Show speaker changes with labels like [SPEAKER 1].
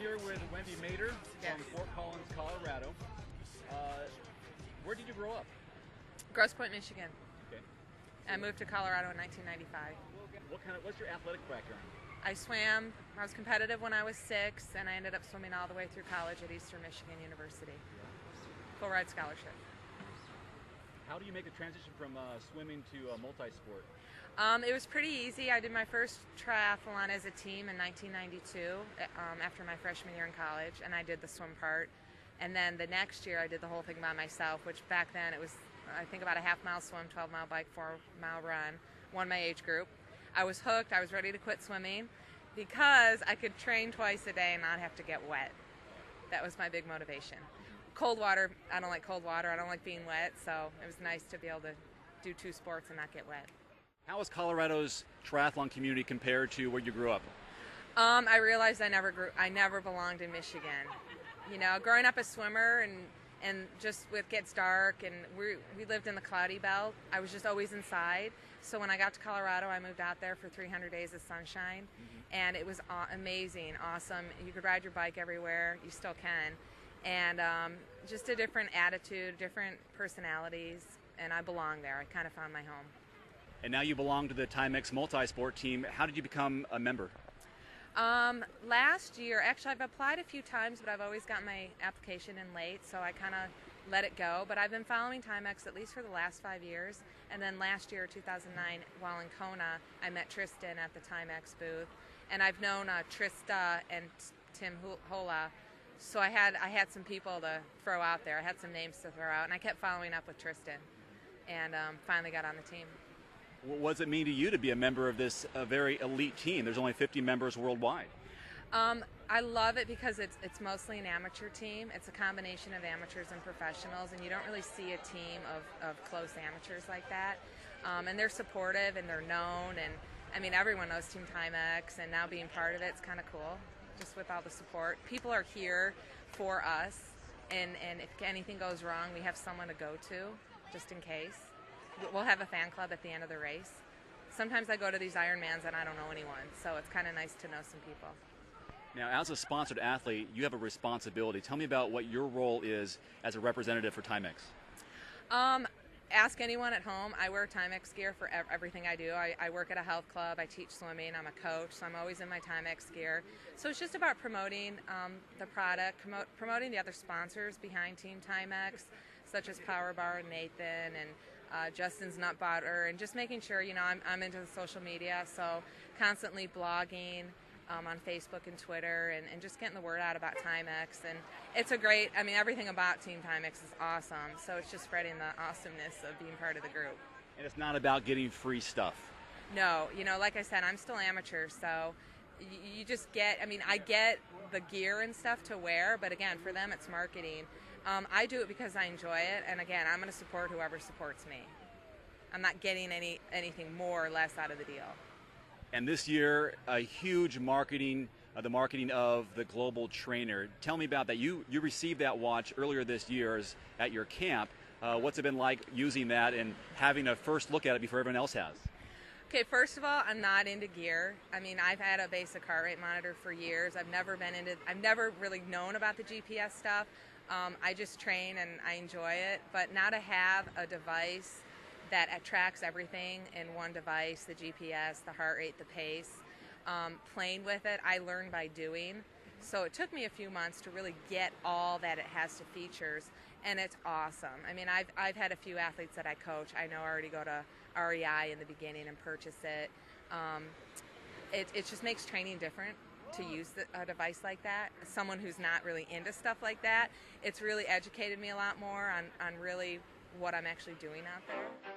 [SPEAKER 1] here with Wendy Mater
[SPEAKER 2] Yes.
[SPEAKER 1] from Fort Collins, Colorado. Where did you grow up?
[SPEAKER 2] Grosse Pointe, Michigan.
[SPEAKER 1] Okay.
[SPEAKER 2] I moved to Colorado in 1995.
[SPEAKER 1] What's your athletic background?
[SPEAKER 2] I swam. I was competitive when I was 6, and I ended up swimming all the way through college at Eastern Michigan University. Full ride scholarship.
[SPEAKER 1] How do you make the transition from swimming to multi-sport?
[SPEAKER 2] It was pretty easy. I did my first triathlon as a team in 1992 after my freshman year in college, and I did the swim part. And then the next year I did the whole thing by myself, which back then it was, I think, about a half-mile swim, 12-mile bike, 4-mile run, won my age group. I was hooked. I was ready to quit swimming because I could train twice a day and not have to get wet. That was my big motivation. Cold water, I don't like cold water. I don't like being wet, so it was nice to be able to do 2 sports and not get wet.
[SPEAKER 1] How is Colorado's triathlon community compared to where you grew up?
[SPEAKER 2] I realized I never belonged in Michigan. You know, growing up a swimmer and just with gets dark and we lived in the cloudy belt, I was just always inside. So when I got to Colorado, I moved out there for 300 days of sunshine, and it was amazing, awesome. You could ride your bike everywhere, you still can, and just a different attitude, different personalities, and I belong there. I kind of found my home.
[SPEAKER 1] And now you belong to the Timex multi-sport team. How did you become a member?
[SPEAKER 2] Last year, actually I've applied a few times, but I've always got my application in late, so I kind of let it go. But I've been following Timex at least for the last 5 years. And then last year, 2009, while in Kona, I met Tristan at the Timex booth. And I've known Trista and Tim Hola, so I had some people to throw out there. I had some names to throw out, and I kept following up with Tristan, and finally got on the team.
[SPEAKER 1] What does it mean to you to be a member of this very elite team? There's only 50 members worldwide.
[SPEAKER 2] I love it because it's mostly an amateur team. It's a combination of amateurs and professionals, and you don't really see a team of close amateurs like that. And they're supportive and they're known, and I mean everyone knows Team Timex, and now being part of it's kind of cool, just with all the support. People are here for us, and if anything goes wrong, we have someone to go to, just in case. We'll have a fan club at the end of the race. Sometimes I go to these Ironmans and I don't know anyone, so it's kind of nice to know some people.
[SPEAKER 1] Now, as a sponsored athlete, you have a responsibility. Tell me about what your role is as a representative for Timex.
[SPEAKER 2] Ask anyone at home. I wear Timex gear for everything I do. I work at a health club. I teach swimming. I'm a coach, so I'm always in my Timex gear. So it's just about promoting the product, promoting the other sponsors behind Team Timex, such as Power Bar and Nathan and Justin's Nut Butter, and just making sure, you know, I'm into the social media, so constantly blogging on Facebook and Twitter, and just getting the word out about Timex. And it's a great, I mean, everything about Team Timex is awesome, so it's just spreading the awesomeness of being part of the group.
[SPEAKER 1] And it's not about getting free stuff.
[SPEAKER 2] No, you know, like I said, I'm still amateur, so you just get, I mean, I get the gear and stuff to wear, but again, for them it's marketing. I do it because I enjoy it, and again, I'm going to support whoever supports me. I'm not getting anything more or less out of the deal.
[SPEAKER 1] And this year, a huge marketing, the marketing of the Global Trainer. Tell me about that. You received that watch earlier this year at your camp. What's it been like using that and having a first look at it before everyone else has?
[SPEAKER 2] Okay, first of all, I'm not into gear. I mean, I've had a basic heart rate monitor for years. I've never really known about the GPS stuff. I just train and I enjoy it. But now to have a device that tracks everything in one device, the GPS, the heart rate, the pace, playing with it, I learned by doing. So it took me a few months to really get all that it has to features, and it's awesome. I mean, I've had a few athletes that I coach. I know already go to REI in the beginning and purchase it. It just makes training different to use a device like that. Someone who's not really into stuff like that, it's really educated me a lot more on really what I'm actually doing out there.